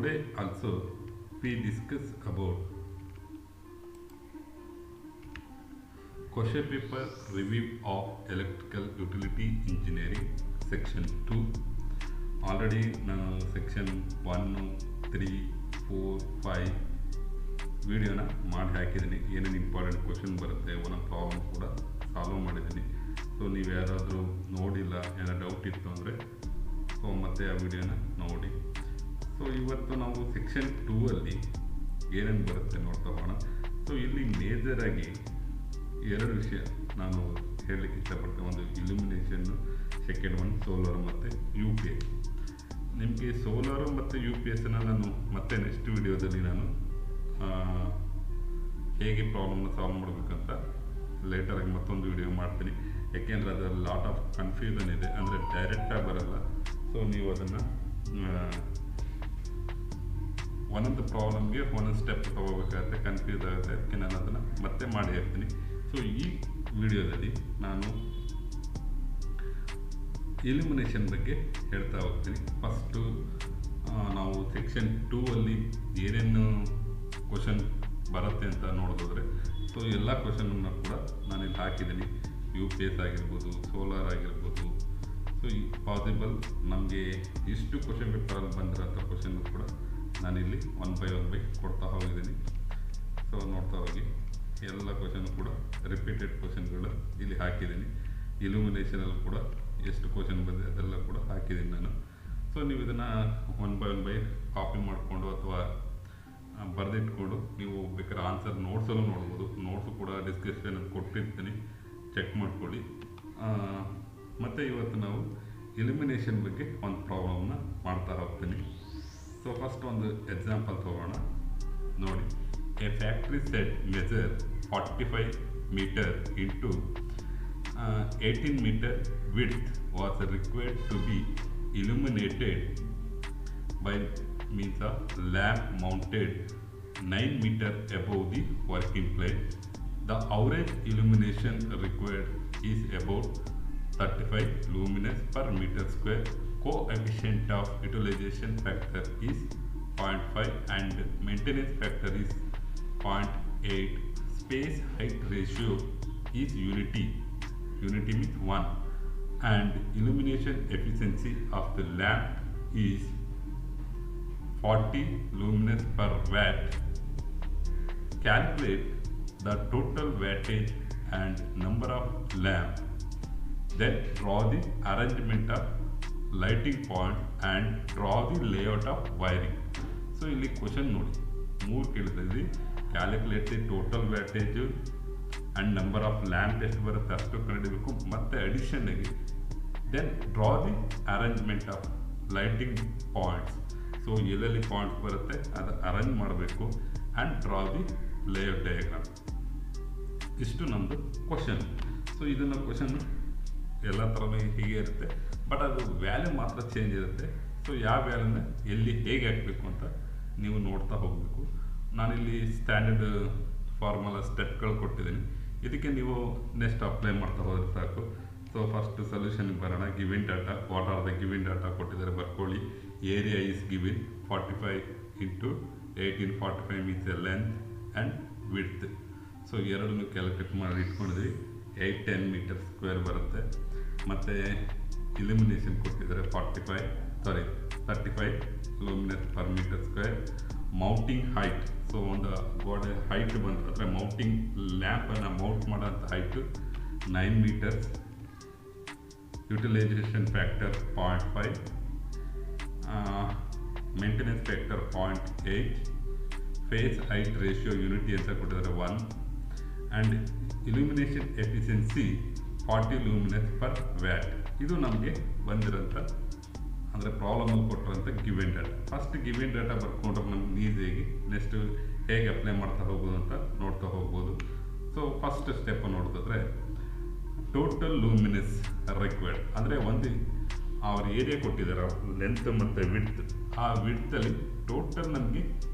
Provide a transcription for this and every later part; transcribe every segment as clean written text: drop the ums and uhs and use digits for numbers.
Today also we discuss about question paper review of electrical utility engineering section 2. Already ನಾನು section 1, 3, 4, 5 ವಿಡಿಯೋನ ಮಾಡಿ ಹಾಕಿದ್ದೀನಿ. ಏನೇನು ಇಂಪಾರ್ಟೆಂಟ್ ಕ್ವಶನ್ ಬರುತ್ತೆ ಒಂದೊಂದು ಪ್ರಾಬ್ಲಮ್ ಕೂಡ ಸಾಲ್ವ್ ಮಾಡಿದ್ದೀನಿ. ಸೊ ನೀವು ಯಾರಾದರೂ ನೋಡಿಲ್ಲ, ಏನೋ ಡೌಟ್ ಇತ್ತು ಅಂದರೆ ಸೊ ಮತ್ತೆ ಆ ವಿಡಿಯೋನ ನೋಡಿ. ಸೊ ಇವತ್ತು ನಾವು ಸೆಕ್ಷನ್ 2 ಅಲ್ಲಿ ಏನೇನು ಬರುತ್ತೆ ನೋಡ್ತಾ ಹೋಗೋಣ. ಸೊ ಇಲ್ಲಿ ಮೇಜರಾಗಿ ಎರಡು ವಿಷಯ ನಾನು ಹೇಳಲಿಕ್ಕೆ ಇಷ್ಟಪಡ್ತೇನೆ. ಒಂದು ಇಲ್ಯುಮಿನೇಷನ್ನು, ಸೆಕೆಂಡ್ ಒನ್ ಸೋಲಾರ್ ಮತ್ತು ಯು ಪಿ ಎಸ್. ನಿಮಗೆ ಸೋಲಾರು ಮತ್ತು ಯು ಪಿ ಎಸ್ನ ನಾನು ಮತ್ತೆ ನೆಕ್ಸ್ಟ್ ವಿಡಿಯೋದಲ್ಲಿ ನಾನು ಹೇಗೆ ಪ್ರಾಬ್ಲಮ್ನ ಸಾಲ್ವ್ ಮಾಡಬೇಕಂತ ಲೇಟರಾಗಿ ಮತ್ತೊಂದು ವಿಡಿಯೋ ಮಾಡ್ತೀನಿ. ಯಾಕೆಂದರೆ ಅದರಲ್ಲಿ ಲಾಟ್ ಆಫ್ ಕನ್ಫ್ಯೂಷನ್ ಇದೆ, ಅಂದರೆ ಡೈರೆಕ್ಟಾಗಿ ಬರಲ್ಲ. ಸೊ ನೀವು ಅದನ್ನು ಒಂದೊಂದು ಪ್ರಾಬ್ಲಮ್ಗೆ ಒಂದೊಂದು ಸ್ಟೆಪ್ ತೊಗೋಬೇಕಾಗುತ್ತೆ, ಕನ್ಫ್ಯೂಸ್ ಆಗುತ್ತೆ. ಅದಕ್ಕೆ ನಾನು ಅದನ್ನು ಮತ್ತೆ ಮಾಡಿ ಹಾಕ್ತೀನಿ. ಸೊ ಈ ವಿಡಿಯೋದಲ್ಲಿ ನಾನು ಇಲ್ಯುಮಿನೇಷನ್ ಬಗ್ಗೆ ಹೇಳ್ತಾ ಹೋಗ್ತೀನಿ. ಫಸ್ಟು ನಾವು ಸೆಕ್ಷನ್ 2 ಅಲ್ಲಿ ಏನೇನು ಕ್ವಶನ್ ಬರುತ್ತೆ ಅಂತ ನೋಡೋದಾದರೆ ಸೊ ಎಲ್ಲ ಕ್ವಶನನ್ನು ಕೂಡ ನಾನಿಲ್ಲಿ ಹಾಕಿದ್ದೀನಿ. ಯು ಪಿ ಎಸ್ ಆಗಿರ್ಬೋದು, ಸೋಲಾರ್ ಆಗಿರ್ಬೋದು. ಸೊ ಈ ಪಾಸಿಬಲ್ ನಮಗೆ ಇಷ್ಟು ಕ್ವಶನ್ ಪೇಪರಲ್ಲಿ ಬಂದಿರೋಂಥ ಕ್ವಶನ್ ಕೂಡ ನಾನಿಲ್ಲಿ ಒನ್ ಬೈ ಕೊಡ್ತಾ ಹೋಗಿದ್ದೀನಿ. ಸೊ ನೋಡ್ತಾ ಹೋಗಿ ಎಲ್ಲ ಕ್ವಶನ್ ಕೂಡ ರಿಪೀಟೆಡ್ ಕ್ವಶನ್ಗಳು ಇಲ್ಲಿ ಹಾಕಿದ್ದೀನಿ. ಇಲ್ಯುಮಿನೇಷನಲ್ಲಿ ಕೂಡ ಎಷ್ಟು ಕ್ವಶನ್ ಬಂದಿದೆ ಅದೆಲ್ಲ ಕೂಡ ಹಾಕಿದ್ದೀನಿ ನಾನು. ಸೊ ನೀವು ಇದನ್ನು ಒನ್ ಬೈ ಕಾಪಿ ಮಾಡಿಕೊಂಡು ಅಥವಾ ಬರೆದಿಟ್ಕೊಂಡು ನೀವು ಬೇಕಾದ್ರೆ ಆನ್ಸರ್ ನೋಟ್ಸಲ್ಲೂ ನೋಡ್ಬೋದು. ನೋಟ್ಸು ಕೂಡ ಡಿಸ್ಕ್ರಿಪ್ಷನಲ್ಲಿ ಕೊಟ್ಟಿರ್ತೀನಿ, ಚೆಕ್ ಮಾಡ್ಕೊಳ್ಳಿ. ಮತ್ತು ಇವತ್ತು ನಾವು ಇಲ್ಯುಮಿನೇಷನ್ ಬಗ್ಗೆ ಒಂದು ಪ್ರಾಬ್ಲಮ್ನ ಮಾಡ್ತಾ ಹೋಗ್ತೀನಿ. ಸೊ ಫಸ್ಟ್ ಒಂದು ಎಕ್ಸಾಂಪಲ್ ತೊಗೋಣ ನೋಡಿ. A factory set measure 45 metre into 18 meter width was required to be illuminated by means of lamp mounted 9 meter above the working plane. The average illumination required is about 35 luminous per meter square. Coefficient of utilization factor is 0.5 and maintenance factor is 0.8. Space height ratio is unity means 1, and illumination efficiency of the lamp is 40 luminous per watt. Calculate the total wattage and number of lamp. Then draw the arrangement of lighting point and draw the layout of wiring. So ಇಲ್ಲಿ question ನೋಡಿ, 3 ಕೇಳಿದ್ರಿ. Calculate the total wattage and number of lamp ಎಷ್ಟು ಬರುತ್ತೆ ಅಷ್ಟು ಕಂಡುಹಿಡಬೇಕು. ಮತ್ತು ಅಡಿಷನ್ನಾಗಿ then draw the arrangement of lighting points. So ಎಲ್ಲೆಲ್ಲಿ ಪಾಯಿಂಟ್ಸ್ ಬರುತ್ತೆ ಅದು ಅರೇಂಜ್ ಮಾಡಬೇಕು. And draw the layout diagram. ಇಷ್ಟು ನಮ್ಮದು ಕ್ವಶನ್. ಸೊ ಇದನ್ನು ಕ್ವಶನ್ ಎಲ್ಲ ಥರನೂ ಹೀಗೆ ಇರುತ್ತೆ, ಬಟ್ ಅದು ವ್ಯಾಲ್ಯೂ ಮಾತ್ರ ಚೇಂಜ್ ಇರುತ್ತೆ. ಸೊ ಯಾವ ವ್ಯಾಲ್ಯೂನ ಎಲ್ಲಿ ಹೇಗೆ ಹಾಕಬೇಕು ಅಂತ ನೀವು ನೋಡ್ತಾ ಹೋಗಬೇಕು. ನಾನಿಲ್ಲಿ ಸ್ಟ್ಯಾಂಡರ್ಡ್ ಫಾರ್ಮುಲಾ ಸ್ಟೆಪ್ಗಳು ಕೊಟ್ಟಿದ್ದೀನಿ. ಇದಕ್ಕೆ ನೀವು ನೆಕ್ಸ್ಟ್ ಅಪ್ಲೈ ಮಾಡ್ತಾ ಹೋದರೆ ಸಾಕು. ಸೊ ಫಸ್ಟ್ ಸೊಲ್ಯೂಷನ್ಗೆ ಬರೋಣ. Giving data, what are the giving data ಕೊಟ್ಟಿದ್ದಾರೆ ಬರ್ಕೊಳ್ಳಿ. Area is giving 45 into 18. 45 means length and width. So ಎರಡನ್ನೂ ಕ್ಯಾಲ್ಕುಲೇಟ್ ಮಾಡಿ ಇಟ್ಕೊಂಡಿದ್ವಿ. 810 ಮೀಟರ್ ಸ್ಕ್ವೇರ್ ಬರುತ್ತೆ. ಮತ್ತು ಇಲ್ಯುಮಿನೇಷನ್ ಕೊಟ್ಟಿದ್ದಾರೆ 35 luminous per meter square. Mounting height, so ಒಂದು ಗೋಡೆ ಹೈಟ್ ಬಂತು ಅಂದರೆ ಮೌಂಟಿಂಗ್ ಲ್ಯಾಂಪನ್ನು ಮೌಂಟ್ ಮಾಡೋಂಥ height 9 meters. Utilization factor 0.5, maintenance factor 0.8, space height ratio unity ಅಂತ ಕೊಟ್ಟಿದ್ದಾರೆ 1, and illumination efficiency 40 luminous per watt. ಇದು ನಮಗೆ ಬಂದಿರೋಂಥ ಅಂದರೆ ಪ್ರಾಬ್ಲಮಲ್ಲಿ ಕೊಟ್ಟಿರೋಂಥ given data. First given data ಬರ್ಕೊಂಡ್ರೆ ನಮ್ಗೆ ಈಸಿಯಾಗಿ ನೆಕ್ಸ್ಟ್ ಹೇಗೆ ಅಪ್ಲೈ ಮಾಡ್ತಾ ಹೋಗ್ಬೋದು ಅಂತ ನೋಡ್ತಾ ಹೋಗ್ಬೋದು. ಸೊ ಫಸ್ಟ್ ಸ್ಟೆಪ್ ನೋಡೋದಾದ್ರೆ ಟೋಟಲ್ ಲೂಮಿನಸ್ ರಿಕ್ವೈರ್ಡ್ ಅಂದರೆ ಒಂದು ಅವ್ರ ಏರಿಯಾ ಕೊಟ್ಟಿದ್ದಾರೆ ಲೆಂತ್ ಮತ್ತು ವಿಡ್ತ್. ಆ ವಿಡ್ತಲ್ಲಿ ಟೋಟಲ್ ನಮಗೆ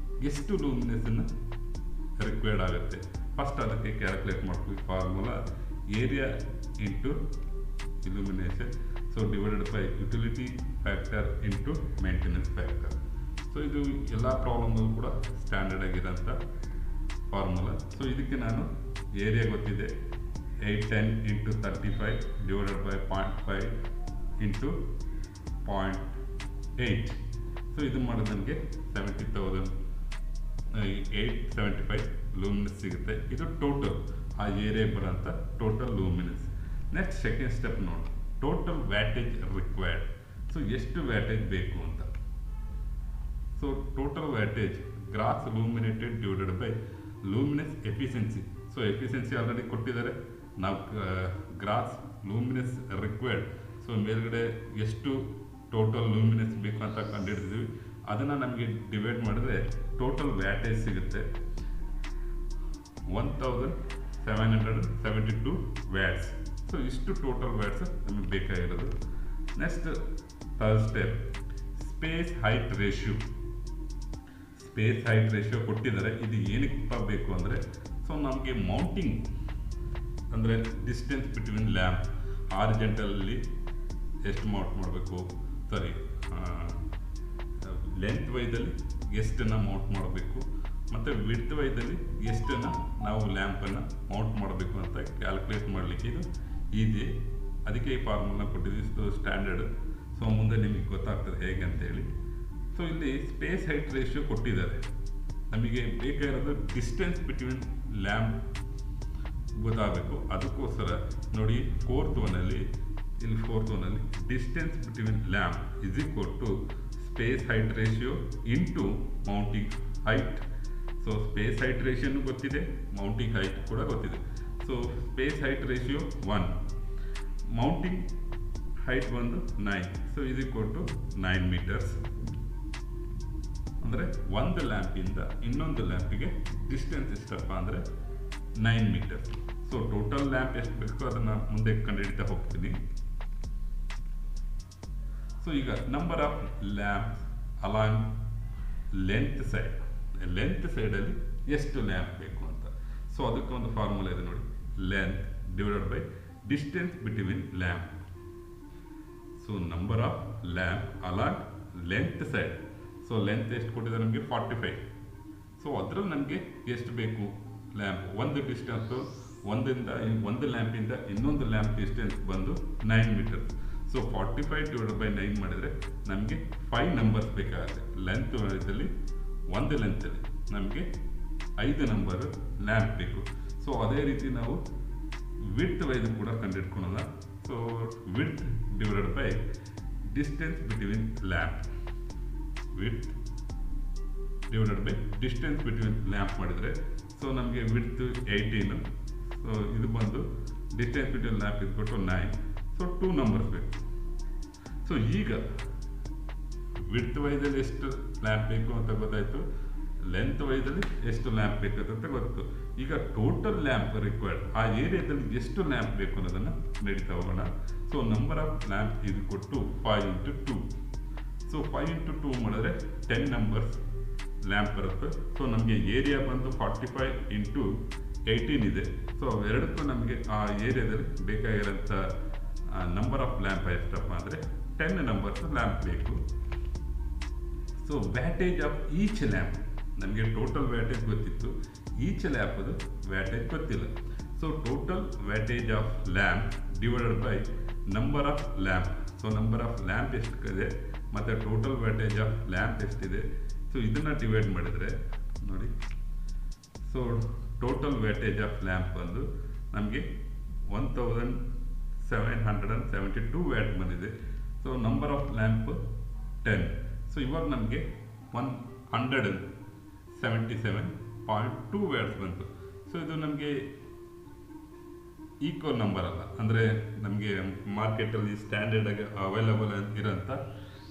ಎಷ್ಟು ಲೂಮಿನಸನ್ನು ರಿಕ್ವೈರ್ಡ್ ಆಗುತ್ತೆ. ಫಸ್ಟ್ ಅದಕ್ಕೆ ಕ್ಯಾಲ್ಕುಲೇಟ್ ಮಾಡ್ತೀವಿ. Formula area into illumination. So divided by utility factor into maintenance factor. So ಇದು ಎಲ್ಲ ಪ್ರಾಬ್ಲಮ್ಗಳು ಕೂಡ ಸ್ಟ್ಯಾಂಡರ್ಡ್ ಆಗಿರೋಂಥ ಫಾರ್ಮುಲಾ. ಸೊ ಇದಕ್ಕೆ ನಾನು ಏರಿಯಾ ಗೊತ್ತಿದೆ, 810 × 35 / 0.5 × 0.8. ಸೊ ಇದು ಮಾಡೋದು ನನಗೆ 70,875 ಲೂಮಿನಸ್ ಸಿಗುತ್ತೆ. ಇದು ಟೋಟಲ್ ಆ ಏರಿಯಾಗೆ ಬರೋಂಥ total luminous. Next second step ನೋಡಿ, ಟೋಟಲ್ ವ್ಯಾಟೇಜ್ ರಿಕ್ವೈರ್ಡ್. ಸೊ ಎಷ್ಟು ವ್ಯಾಟೇಜ್ ಬೇಕು ಅಂತ. So total wattage gross luminated divided by luminous efficiency. So efficiency already ಕೊಟ್ಟಿದ್ದಾರೆ, ನಾವು ಗ್ರಾಸ್ ಲೂಮಿನಸ್ ರಿಕ್ವೈರ್ಡ್. ಸೊ ಮೇಲ್ಗಡೆ ಎಷ್ಟು ಟೋಟಲ್ ಲೂಮಿನಸ್ ಬೇಕು ಅಂತ ಕಂಡುಹಿಡಿದಿದ್ದೀವಿ, ಅದನ್ನು ನಮಗೆ ಡಿವೈಡ್ ಮಾಡಿದ್ರೆ ಟೋಟಲ್ ವ್ಯಾಟೇಜ್ ಸಿಗುತ್ತೆ 1772 ವ್ಯಾಟ್ಸ್. ಸೊ ಇಷ್ಟು ಟೋಟಲ್ ವ್ಯಾಟ್ಸ್ ನಮಗೆ ಬೇಕಾಗಿರೋದು. Next third step, space height ratio. Space height ratio ಕೊಟ್ಟಿದ್ದಾರೆ. ಇದು ಏನಕ್ಕೆ ಬೇಕು ಅಂದರೆ, ಸೊ ನಮಗೆ ಮೌಂಟಿಂಗ್ ಅಂದರೆ ಡಿಸ್ಟೆನ್ಸ್ ಬಿಟ್ವೀನ್ ಲ್ಯಾಂಪ್, ಹಾರಿಜಾಂಟಲಲ್ಲಿ ಎಷ್ಟು ಮೌಂಟ್ ಮಾಡಬೇಕು, ಸಾರಿ ಲೆಂತ್ ವೈದಲ್ಲಿ ಎಷ್ಟನ್ನು ಮೌಂಟ್ ಮಾಡಬೇಕು, ಮತ್ತು ವಿಡ್ತ್ ವೈದಲ್ಲಿ ಎಷ್ಟನ್ನು ನಾವು ಲ್ಯಾಂಪನ್ನು ಮೌಂಟ್ ಮಾಡಬೇಕು ಅಂತ ಕ್ಯಾಲ್ಕುಲೇಟ್ ಮಾಡಲಿಕ್ಕೆ ಇದು ಈಸಿ. ಅದಕ್ಕೆ ಈ ಫಾರ್ಮುಲಾ ಕೊಟ್ಟಿದ್ದೀವಿ. So standard. ಸೊ ಮುಂದೆ ನಿಮಗೆ ಗೊತ್ತಾಗ್ತದೆ ಹೇಗೆ ಅಂತೇಳಿ. ಸೊ ಇಲ್ಲಿ ಸ್ಪೇಸ್ ಹೈಟ್ ರೇಷಿಯೋ ಕೊಟ್ಟಿದ್ದಾರೆ. ನಮಗೆ ಬೇಕಾಗಿರೋದು ಡಿಸ್ಟೆನ್ಸ್ ಬಿಟ್ವೀನ್ ಲ್ಯಾಂಪ್ ಗೊತ್ತಾಗಬೇಕು. ಅದಕ್ಕೋಸ್ಕರ ನೋಡಿ, ಫೋರ್ತ್ ಒನಲ್ಲಿ distance between lamp is equal to space height ratio into mounting height. So space height ರೇಷಿಯೋನು ಗೊತ್ತಿದೆ, ಮೌಂಟಿಂಗ್ ಹೈಟ್ ಕೂಡ ಗೊತ್ತಿದೆ. So space height ratio 1, mounting height ಬಂದು 9. So is equal to 9 meters. ಅಂದರೆ ಒಂದು ಲ್ಯಾಂಪಿಂದ ಇನ್ನೊಂದು ಲ್ಯಾಂಪಿಗೆ ಡಿಸ್ಟೆನ್ಸ್ ಎಷ್ಟಪ್ಪ ಅಂದರೆ 9 ಮೀಟರ್ಸ್. ಸೊ ಟೋಟಲ್ ಲ್ಯಾಂಪ್ ಎಷ್ಟು ಬೇಕು ಅದನ್ನು ಮುಂದೆ ಕಂಡುಹಿಡಿತಾ ಹೋಗ್ತೀನಿ. ಸೊ ಈಗ number of lamps along length ಸೈಡಲ್ಲಿ ಎಷ್ಟು ಲ್ಯಾಂಪ್ ಬೇಕು ಅಂತ. ಸೊ ಅದಕ್ಕೆ ಒಂದು ಫಾರ್ಮುಲಾ ಇದೆ ನೋಡಿ, length divided by distance between lamp. So number of lamp along length side. So length ಎಷ್ಟು ಕೊಟ್ಟಿದ್ದಾರೆ ನಮಗೆ 45. ಸೊ ಅದರಲ್ಲಿ ನಮಗೆ ಎಷ್ಟು ಬೇಕು ಲ್ಯಾಂಪ್, ಒಂದು ಡಿಸ್ಟೆನ್ಸು ಒಂದು ಲ್ಯಾಂಪಿಂದ ಇನ್ನೊಂದು ಲ್ಯಾಂಪ್ ಡಿಸ್ಟೆನ್ಸ್ ಬಂದು 9 ಮೀಟರ್ಸ್. ಸೊ 45 ಡಿವೈಡೆಡ್ ಬೈ 9 ಮಾಡಿದರೆ ನಮಗೆ 5 ನಂಬರ್ಸ್ ಬೇಕಾಗುತ್ತೆ. ಒಂದು ಲೆಂತಲ್ಲಿ ನಮಗೆ 5 ನಂಬರ್ ಲ್ಯಾಂಪ್ ಬೇಕು. ಸೊ ಅದೇ ರೀತಿ ನಾವು ವಿಡ್ತ್ ವೈಸ್ ಕೂಡ ಕಂಡುಹಿಡ್ಕೊಳ್ಳೋಣ. So width divided by distance between lamp, width divided by distance between lamp ಮಾಡಿದರೆ ಸೊ ನಮಗೆ ವಿಡ್ತ್ 18. ಸೊ ಇದು ಬಂದು ಡಿಸ್ಟೆನ್ಸ್ ಬಿಟ್ವೀನ್ ಲ್ಯಾಂಪ್ ಇದ್ಬಿಟ್ಟು 9. ಸೊ 2 ನಂಬರ್ಸ್ ಬೇಕು. ಸೊ ಈಗ ವಿಡ್ತ್ ವೈಸಲ್ಲಿ ಎಷ್ಟು ಲ್ಯಾಂಪ್ ಬೇಕು ಅಂತ ಗೊತ್ತಾಯಿತು, ಲೆಂತ್ ವೈಸಲ್ಲಿ ಎಷ್ಟು ಲ್ಯಾಂಪ್ ಬೇಕು ಅಂತ ಗೊತ್ತು. ಈಗ ಟೋಟಲ್ ಲ್ಯಾಂಪ್ ರಿಕ್ವೈರ್ಡ್, ಆ ಏರಿಯಾದಲ್ಲಿ ಎಷ್ಟು ಲ್ಯಾಂಪ್ ಬೇಕು ಅನ್ನೋದನ್ನು ನಡೀತಾ ಹೋಗೋಣ. ಸೊ ನಂಬರ್ ಆಫ್ ಲ್ಯಾಂಪ್ ಇದು ಕೊಟ್ಟು 5 × 2. ಸೊ 5 × 2 ಮಾಡಿದ್ರೆ 10 ನಂಬರ್ಸ್ ಲ್ಯಾಂಪ್ ಬರುತ್ತೆ. ಸೊ ನಮಗೆ ಏರಿಯಾ ಬಂದು 45 × 18 ಇದೆ. ಸೊ ಅವೆರಡಕ್ಕೂ ನಮಗೆ ಆ ಏರಿಯಾದಲ್ಲಿ ಬೇಕಾಗಿರೋಂಥ ನಂಬರ್ ಆಫ್ ಲ್ಯಾಂಪ್ ಎಷ್ಟಪ್ಪ ಅಂದರೆ 10 ನಂಬರ್ಸ್ ಲ್ಯಾಂಪ್ ಬೇಕು. So wattage of each lamp, ನಮಗೆ ಟೋಟಲ್ ವ್ಯಾಟೇಜ್ ಗೊತ್ತಿತ್ತು, ಈಚ್ ಲ್ಯಾಂಪದು ವ್ಯಾಟೇಜ್ ಗೊತ್ತಿಲ್ಲ. So total wattage of lamp divided by number of lamp. So number of lamp ಎಷ್ಟಿದೆ ಮತ್ತು ಟೋಟಲ್ ವ್ಯಾಟೇಜ್ ಆಫ್ ಲ್ಯಾಂಪ್ ಎಷ್ಟಿದೆ. So ಇದನ್ನು ಡಿವೈಡ್ ಮಾಡಿದರೆ ನೋಡಿ, so total wattage of lamp ಬಂದು ನಮಗೆ 1772 ವ್ಯಾಟ್ ಬಂದಿದೆ. So number of lamp 10. So ಇವಾಗ ನಮಗೆ 177.2 ವ್ಯಾಟ್ಸ್ ಬಂತು. ಸೊ ಇದು ನಮಗೆ ಈಕ್ವಲ್ ನಂಬರ್ ಅಲ್ಲ, ಅಂದರೆ ನಮಗೆ ಮಾರ್ಕೆಟಲ್ಲಿ ಸ್ಟ್ಯಾಂಡರ್ಡಾಗಿ ಅವೈಲಬಲ್ ಇರೋಂಥ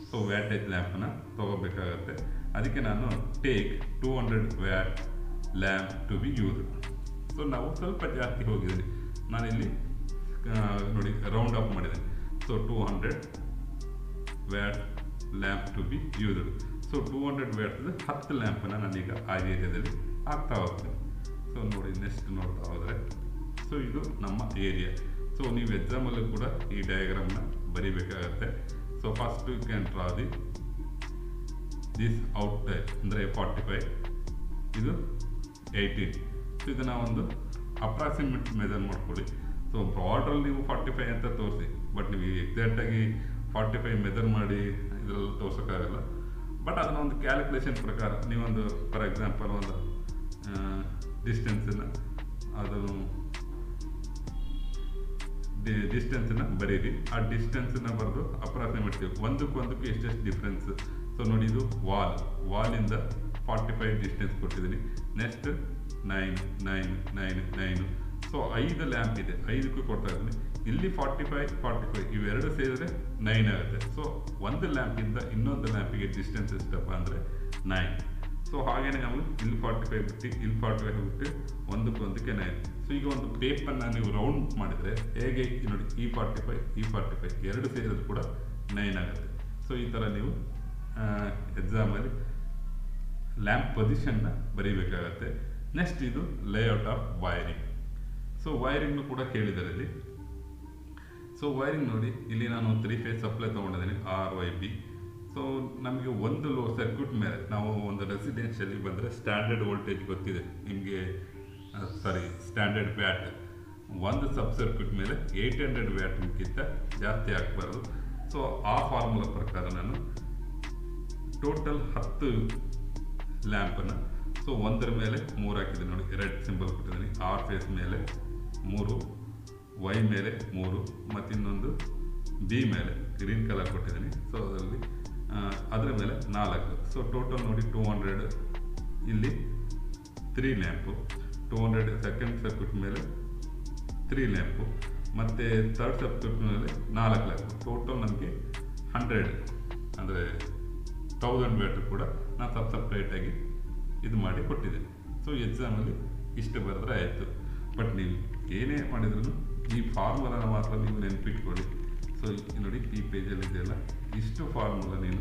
ಸೊ ವ್ಯಾಟೇಜ್ ಲ್ಯಾಂಪನ್ನು ತೊಗೋಬೇಕಾಗತ್ತೆ. ಅದಕ್ಕೆ ನಾನು take 200 watt lamp to be use. So ನಾವು ಸ್ವಲ್ಪ ಜಾಸ್ತಿ ಹೋಗಿದ್ದೀನಿ, ನಾನಿಲ್ಲಿ ನೋಡಿ ರೌಂಡ್ ಅಪ್ ಮಾಡಿದ್ದೀನಿ. So 200 watt lamp to be used. So 200 watts 10 ಲ್ಯಾಂಪನ್ನು ನಾನೀಗ ಆ ಏರಿಯಾದಲ್ಲಿ ಹಾಕ್ತಾ ಹೋಗ್ತೀನಿ. ಸೊ ನೋಡಿ ನೆಕ್ಸ್ಟ್ ನೋಡ್ತಾ ಹೋದರೆ, ಸೊ ಇದು ನಮ್ಮ ಏರಿಯಾ. ಸೊ ನೀವು ಎಕ್ಸಾಮಲ್ಲೂ ಕೂಡ ಈ ಡಯಾಗ್ರಾಮ್ನ ಬರಿಬೇಕಾಗತ್ತೆ. So first you can draw the this out ಅಂದರೆ 45, ಇದು 18. ಸೊ ಇದನ್ನು ಒಂದು ಅಪ್ರಾಕ್ಸಿಮೇಟ್ ಮೆಜರ್ ಮಾಡ್ಕೊಳ್ಳಿ. ಸೊ ಬ್ರಾಡ್ರಲ್ಲಿ ನೀವು 45 ಅಂತ ತೋರಿಸಿ, ಬಟ್ ನೀವು ಎಕ್ಸಾಕ್ಟಾಗಿ 45 ಮೆಜರ್ ಮಾಡಿ ಇದರಲ್ಲಿ ತೋರ್ಸೋಕ್ಕಾಗಲ್ಲ. ಬಟ್ ಅದನ್ನ ಒಂದು ಕ್ಯಾಲ್ಕುಲೇಷನ್ ಪ್ರಕಾರ ನೀವೊಂದು ಫಾರ್ ಎಕ್ಸಾಂಪಲ್ ಒಂದು ಡಿಸ್ಟೆನ್ಸನ್ನು ಬರೀರಿ. ಆ ಡಿಸ್ಟೆನ್ಸನ್ನು ಬರೆದು ಅಪ್ರಾಕ್ಸಿಮೇಟ್ ಒಂದಕ್ಕೆ ಎಷ್ಟೆಷ್ಟು ಡಿಫ್ರೆನ್ಸ್. ಸೊ ನೋಡಿ, ಇದು ವಾಲಿಂದ 45 ಡಿಸ್ಟೆನ್ಸ್ ಕೊಟ್ಟಿದ್ದೀನಿ. ನೆಕ್ಸ್ಟ್ 9, 9, 9, 9. ಸೊ 5 ಲ್ಯಾಂಪ್ ಇದೆ, 5ಕ್ಕೂ ಕೊಡ್ತಾ ಇದ್ದೀನಿ. ಇಲ್ಲಿ 45 ಇವೆರಡು ಸೇರಿದ್ರೆ 9 ಆಗುತ್ತೆ. ಸೊ ಒಂದು ಲ್ಯಾಂಪಿಂದ ಇನ್ನೊಂದು ಲ್ಯಾಂಪಿಗೆ ಡಿಸ್ಟೆನ್ಸ್ ಎಷ್ಟಪ್ಪ ಅಂದರೆ 9. ಸೊ ಹಾಗೇನೆ ನಾವು ಇಲ್ಲಿ 45 ಬಿಟ್ಟು ಇಲ್ಲಿ 45 ಬಿಟ್ಟು ಒಂದಕ್ಕೆ 9. ಸೊ ಈಗ ಒಂದು ಟೇಪನ್ನು ನೀವು ರೌಂಡ್ ಮಾಡಿದರೆ ಹೇಗೆ ನೋಡಿ, ಈ 45 ಎರಡು ಸೇರಿದ್ರು ಕೂಡ 9 ಆಗುತ್ತೆ. ಸೊ ಈ ಥರ ನೀವು ಎಕ್ಸಾಮಲ್ಲಿ ಲ್ಯಾಂಪ್ ಪೊಸಿಷನ್ನ ಬರೀಬೇಕಾಗತ್ತೆ. ನೆಕ್ಸ್ಟ್ ಇದು ಲೇಔಟ್ ಆಫ್ ವೈರಿಂಗ್. ಸೊ ವೈರಿಂಗ್ನು ಕೂಡ ಕೇಳಿದ್ದಾರೆ ಇಲ್ಲಿ. ಸೊ ವೈರಿಂಗ್ ನೋಡಿ, ಇಲ್ಲಿ ನಾನು 3 ಫೇಸ್ ಸಪ್ಲೈ ತೊಗೊಂಡಿದ್ದೀನಿ RYB. ಸೊ ನಮಗೆ ಒಂದು ಲೋ ಸರ್ಕ್ಯೂಟ್ ಮೇಲೆ ನಾವು ಒಂದು ರೆಸಿಡೆನ್ಷಿಯಲಿ ಬಂದರೆ ಸ್ಟ್ಯಾಂಡರ್ಡ್ ವೋಲ್ಟೇಜ್ ಗೊತ್ತಿದೆ ನಿಮಗೆ, ಸ್ಟ್ಯಾಂಡರ್ಡ್ ವ್ಯಾಟ್ ಒಂದು ಸಬ್ ಸರ್ಕ್ಯೂಟ್ ಮೇಲೆ 800 ವ್ಯಾಟ್ಗಿಂತ ಜಾಸ್ತಿ ಹಾಕಬಾರ್ದು. ಸೊ ಆ ಫಾರ್ಮುಲಾ ಪ್ರಕಾರ ನಾನು ಟೋಟಲ್ 10 ಲ್ಯಾಂಪನ್ನು ಸೊ ಒಂದರ ಮೇಲೆ 3 ಹಾಕಿದ್ದೀನಿ. ನೋಡಿ, ರೆಡ್ ಸಿಂಬಲ್ ಕೊಟ್ಟಿದ್ದೀನಿ. R ಫೇಸ್ ಮೇಲೆ 3, Y ಮೇಲೆ 3 ಮತ್ತು ಇನ್ನೊಂದು B ಮೇಲೆ ಗ್ರೀನ್ ಕಲರ್ ಕೊಟ್ಟಿದ್ದೀನಿ. ಸೊ ಅದರಲ್ಲಿ ಅದರ ಮೇಲೆ 4. ಸೊ ಟೋಟಲ್ ನೋಡಿ 200. ಇಲ್ಲಿ 3 ಲ್ಯಾಂಪು, 200 ಸೆಕೆಂಡ್ ಸರ್ಕ್ಯೂಟ್ ಮೇಲೆ 3 ಲ್ಯಾಂಪು ಮತ್ತು ಥರ್ಡ್ ಸರ್ಕ್ಯೂಟ್ ಮೇಲೆ 4 ಲ್ಯಾಂಪು. ಟೋಟಲ್ ನಮಗೆ 100 ಅಂದರೆ 1000 ವ್ಯಾಟ್ ಕೂಡ ನಾನು ಸಪ್ರೇಟಾಗಿ ಇದು ಮಾಡಿ ಕೊಟ್ಟಿದ್ದೀನಿ. ಸೊ ಎಕ್ಸಾಮಲ್ಲಿ ಇಷ್ಟು ಬರೆದ್ರೆ ಆಯಿತು. ಬಟ್ ನೀವು ಏನೇ ಮಾಡಿದ್ರು ಈ ಫಾರ್ಮುಲಾನ ಮಾತ್ರ ನೀವು ನೆನಪಿಟ್ಕೊಳ್ಳಿ. ಸೊ ನೋಡಿ, ಈ ಪೇಜಲ್ಲಿ ಇದೆಯಲ್ಲ, ಇಷ್ಟು ಫಾರ್ಮುಲಾ ನೀನು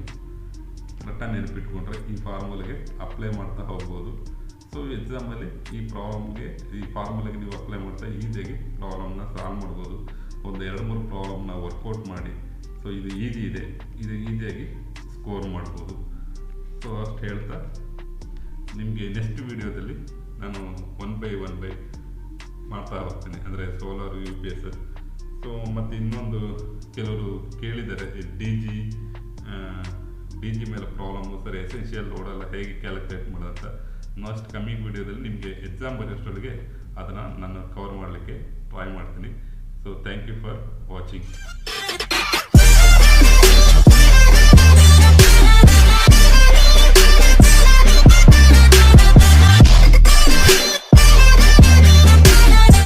ಕರೆಕ್ಟಾಗಿ ನೆನಪಿಟ್ಕೊಂಡ್ರೆ ಈ ಫಾರ್ಮುಲಾಗೆ ಅಪ್ಲೈ ಮಾಡ್ತಾ ಹೋಗ್ಬೋದು. ಸೊ ಎಕ್ಸಾಮಲ್ಲಿ ಈ ಫಾರ್ಮುಲಾಗೆ ನೀವು ಅಪ್ಲೈ ಮಾಡ್ತಾ ಈಸಿಯಾಗಿ ಪ್ರಾಬ್ಲಮ್ನ ಸಾಲ್ವ್ ಮಾಡ್ಬೋದು. ಒಂದು 2-3 ಪ್ರಾಬ್ಲಮ್ನ ವರ್ಕೌಟ್ ಮಾಡಿ. ಸೊ ಇದು ಈಸಿಯಾಗಿ ಸ್ಕೋರ್ ಮಾಡ್ಬೋದು. ಸೊ ಅಷ್ಟು ಹೇಳ್ತಾ ನಿಮಗೆ ನೆಕ್ಸ್ಟ್ ವಿಡಿಯೋದಲ್ಲಿ ನಾನು 1 by 1 ಮಾಡ್ತಾ ಹೋಗ್ತೀನಿ, ಅಂದರೆ ಸೋಲಾರ್ UPS. ಸೊ ಮತ್ತು ಇನ್ನೊಂದು ಕೆಲವರು ಕೇಳಿದ್ದಾರೆ ಡಿ ಜಿ ಮೇಲೆ ಪ್ರಾಬ್ಲಮ್ಮು ಸರ್, ಎಸೆನ್ಷಿಯಲ್ ಲೋಡೆಲ್ಲ ಹೇಗೆ ಕ್ಯಾಲ್ಕುಲೇಟ್ ಮಾಡೋದಂತ. ನೆಕ್ಸ್ಟ್ ಕಮ್ಮಿಂಗ್ ವಿಡಿಯೋದಲ್ಲಿ ನಿಮಗೆ ಎಕ್ಸಾಮ್ ಬರೆಯೋಷ್ಟೊಳಗೆ ಅದನ್ನು ನಾನು ಕವರ್ ಮಾಡಲಿಕ್ಕೆ ಟ್ರೈ ಮಾಡ್ತೀನಿ. So thank you for watching.